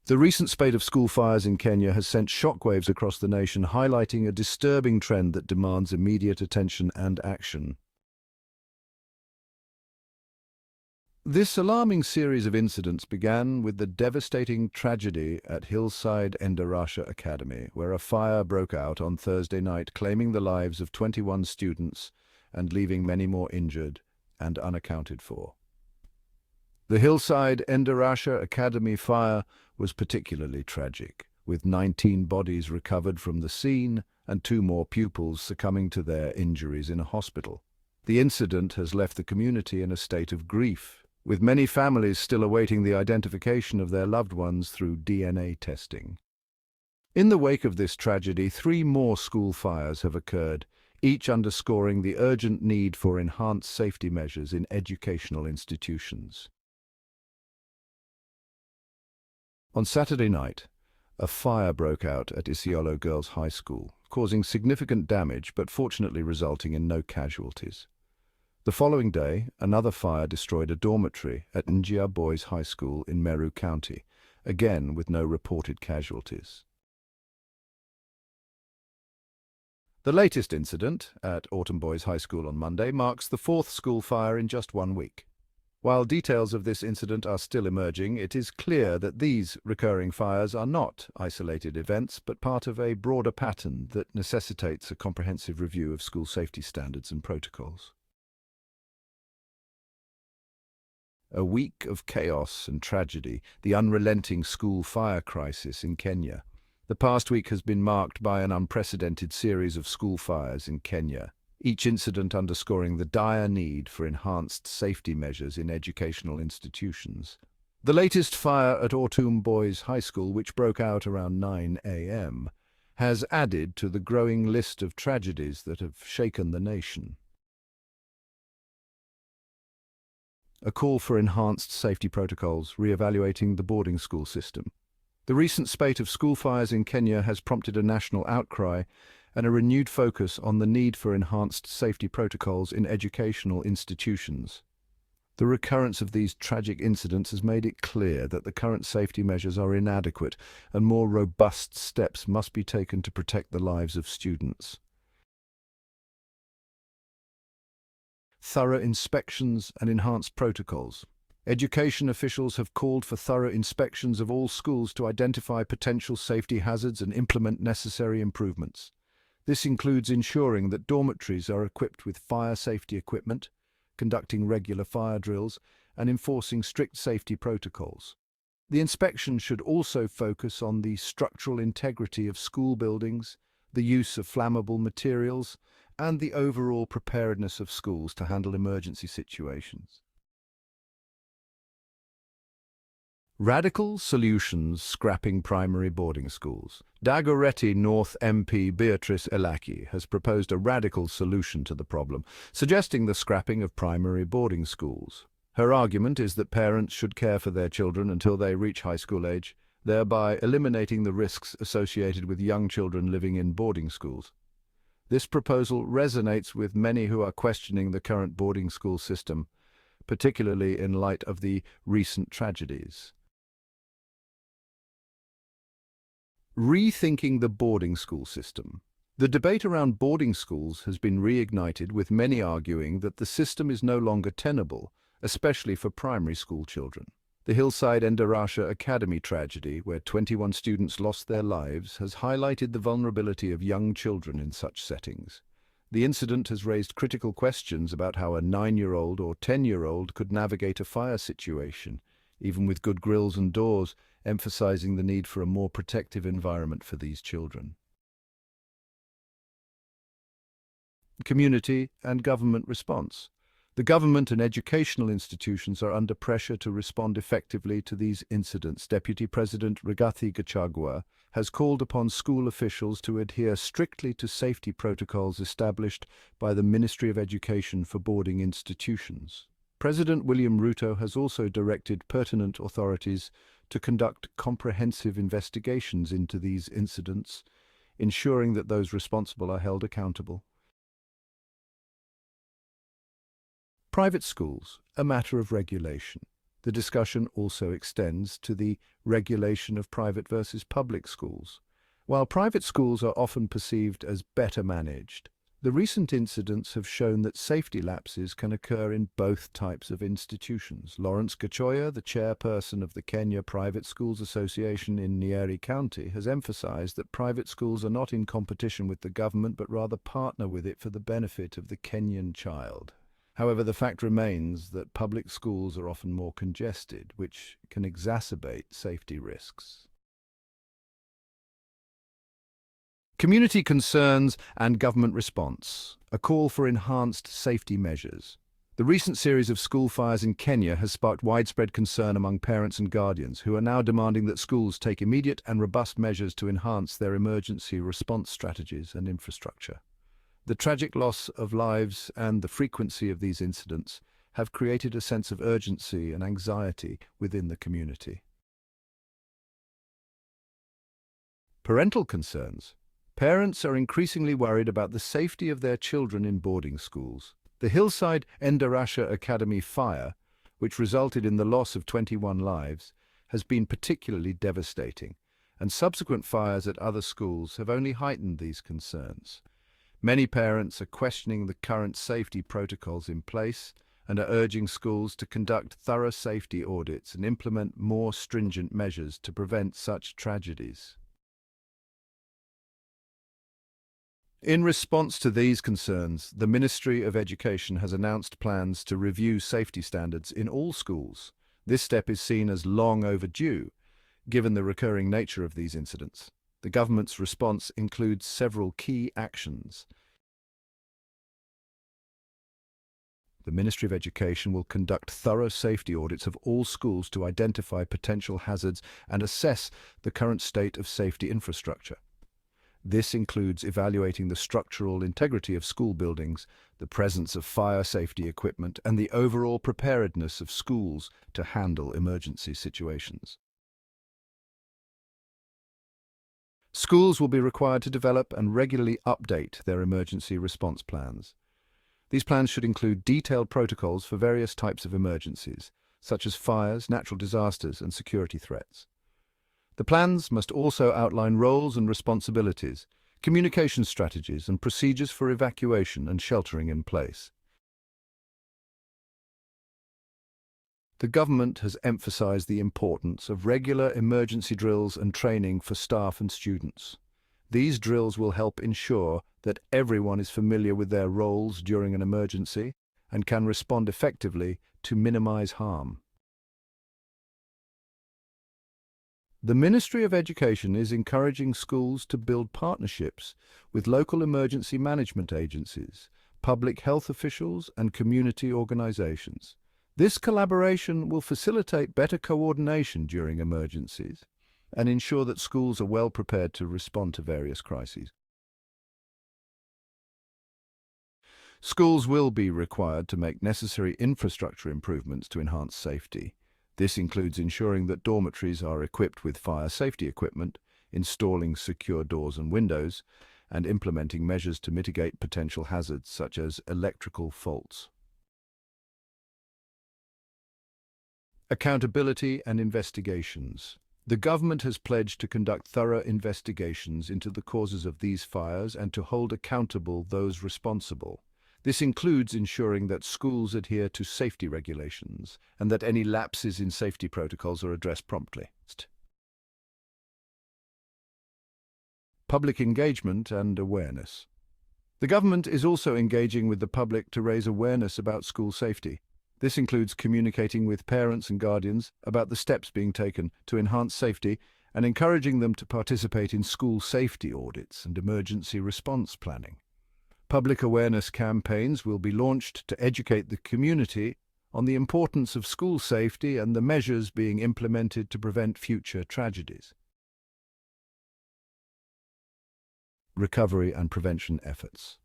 The recent spate of school fires in Kenya has sent shockwaves across the nation, highlighting a disturbing trend that demands immediate attention and action. This alarming series of incidents began with the devastating tragedy at Hillside Endarasha Academy, where a fire broke out on Thursday night, claiming the lives of 21 students and leaving many more injured and unaccounted for. The Hillside Endarasha Academy fire was particularly tragic, with 19 bodies recovered from the scene and 2 more pupils succumbing to their injuries in a hospital. The incident has left the community in a state of grief, with many families still awaiting the identification of their loved ones through DNA testing. In the wake of this tragedy, 3 more school fires have occurred, each underscoring the urgent need for enhanced safety measures in educational institutions. On Saturday night, a fire broke out at Isiolo Girls' High School, causing significant damage but fortunately resulting in no casualties. The following day, another fire destroyed a dormitory at Njia Boys' High School in Meru County, again with no reported casualties. The latest incident at Ortum Boys' High School on Monday marks the 4th school fire in just 1 week. While details of this incident are still emerging, it is clear that these recurring fires are not isolated events, but part of a broader pattern that necessitates a comprehensive review of school safety standards and protocols. A week of chaos and tragedy, the unrelenting school fire crisis in Kenya. The past week has been marked by an unprecedented series of school fires in Kenya, each incident underscoring the dire need for enhanced safety measures in educational institutions. The latest fire at Ortum Boys' High School, which broke out around 9 a.m., has added to the growing list of tragedies that have shaken the nation. A call for enhanced safety protocols, reevaluating the boarding school system. The recent spate of school fires in Kenya has prompted a national outcry and a renewed focus on the need for enhanced safety protocols in educational institutions. The recurrence of these tragic incidents has made it clear that the current safety measures are inadequate and more robust steps must be taken to protect the lives of students. Thorough inspections and enhanced protocols. Education officials have called for thorough inspections of all schools to identify potential safety hazards and implement necessary improvements. This includes ensuring that dormitories are equipped with fire safety equipment, conducting regular fire drills, and enforcing strict safety protocols. The inspection should also focus on the structural integrity of school buildings, the use of flammable materials, and the overall preparedness of schools to handle emergency situations. Radical solutions scrapping primary boarding schools. Dagoretti North MP Beatrice Elaki has proposed a radical solution to the problem, suggesting the scrapping of primary boarding schools. Her argument is that parents should care for their children until they reach high school age, thereby eliminating the risks associated with young children living in boarding schools. This proposal resonates with many who are questioning the current boarding school system, particularly in light of the recent tragedies. Rethinking the boarding school system. The debate around boarding schools has been reignited, with many arguing that the system is no longer tenable, especially for primary school children. The Hillside Endarasha Academy tragedy, where 21 students lost their lives, has highlighted the vulnerability of young children in such settings. The incident has raised critical questions about how a 9-year-old or 10-year-old could navigate a fire situation, even with good grills and doors, emphasizing the need for a more protective environment for these children. Community and government response. The government and educational institutions are under pressure to respond effectively to these incidents. Deputy President Rigathi Gachagua has called upon school officials to adhere strictly to safety protocols established by the Ministry of Education for boarding institutions. President William Ruto has also directed pertinent authorities to conduct comprehensive investigations into these incidents, ensuring that those responsible are held accountable. Private schools, a matter of regulation. The discussion also extends to the regulation of private versus public schools. While private schools are often perceived as better managed, the recent incidents have shown that safety lapses can occur in both types of institutions. Lawrence Gachoya, the chairperson of the Kenya Private Schools Association in Nyeri County, has emphasized that private schools are not in competition with the government but rather partner with it for the benefit of the Kenyan child. However, the fact remains that public schools are often more congested, which can exacerbate safety risks. Community concerns and government response, a call for enhanced safety measures. The recent series of school fires in Kenya has sparked widespread concern among parents and guardians, who are now demanding that schools take immediate and robust measures to enhance their emergency response strategies and infrastructure. The tragic loss of lives and the frequency of these incidents have created a sense of urgency and anxiety within the community. Parental concerns. Parents are increasingly worried about the safety of their children in boarding schools. The Hillside Endarasha Academy fire, which resulted in the loss of 21 lives, has been particularly devastating, and subsequent fires at other schools have only heightened these concerns. Many parents are questioning the current safety protocols in place and are urging schools to conduct thorough safety audits and implement more stringent measures to prevent such tragedies. In response to these concerns, the Ministry of Education has announced plans to review safety standards in all schools. This step is seen as long overdue, given the recurring nature of these incidents. The government's response includes several key actions. The Ministry of Education will conduct thorough safety audits of all schools to identify potential hazards and assess the current state of safety infrastructure. This includes evaluating the structural integrity of school buildings, the presence of fire safety equipment, and the overall preparedness of schools to handle emergency situations. Schools will be required to develop and regularly update their emergency response plans. These plans should include detailed protocols for various types of emergencies, such as fires, natural disasters, and security threats. The plans must also outline roles and responsibilities, communication strategies, and procedures for evacuation and sheltering in place. The government has emphasized the importance of regular emergency drills and training for staff and students. These drills will help ensure that everyone is familiar with their roles during an emergency and can respond effectively to minimize harm. The Ministry of Education is encouraging schools to build partnerships with local emergency management agencies, public health officials, and community organizations. This collaboration will facilitate better coordination during emergencies and ensure that schools are well prepared to respond to various crises. Schools will be required to make necessary infrastructure improvements to enhance safety. This includes ensuring that dormitories are equipped with fire safety equipment, installing secure doors and windows, and implementing measures to mitigate potential hazards such as electrical faults. Accountability and investigations. The government has pledged to conduct thorough investigations into the causes of these fires and to hold accountable those responsible. This includes ensuring that schools adhere to safety regulations and that any lapses in safety protocols are addressed promptly. Public engagement and awareness. The government is also engaging with the public to raise awareness about school safety. This includes communicating with parents and guardians about the steps being taken to enhance safety and encouraging them to participate in school safety audits and emergency response planning. Public awareness campaigns will be launched to educate the community on the importance of school safety and the measures being implemented to prevent future tragedies. Recovery and prevention efforts.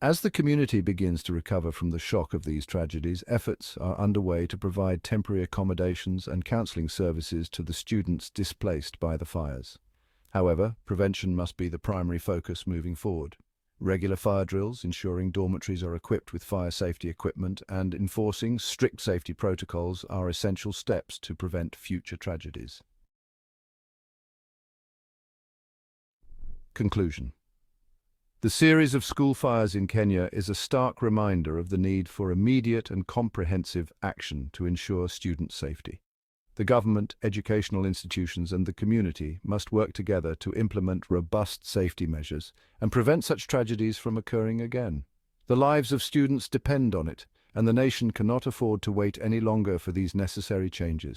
As the community begins to recover from the shock of these tragedies, efforts are underway to provide temporary accommodations and counseling services to the students displaced by the fires. However, prevention must be the primary focus moving forward. Regular fire drills, ensuring dormitories are equipped with fire safety equipment, and enforcing strict safety protocols are essential steps to prevent future tragedies. Conclusion. The series of school fires in Kenya is a stark reminder of the need for immediate and comprehensive action to ensure student safety. The government, educational institutions, and the community must work together to implement robust safety measures and prevent such tragedies from occurring again. The lives of students depend on it, and the nation cannot afford to wait any longer for these necessary changes.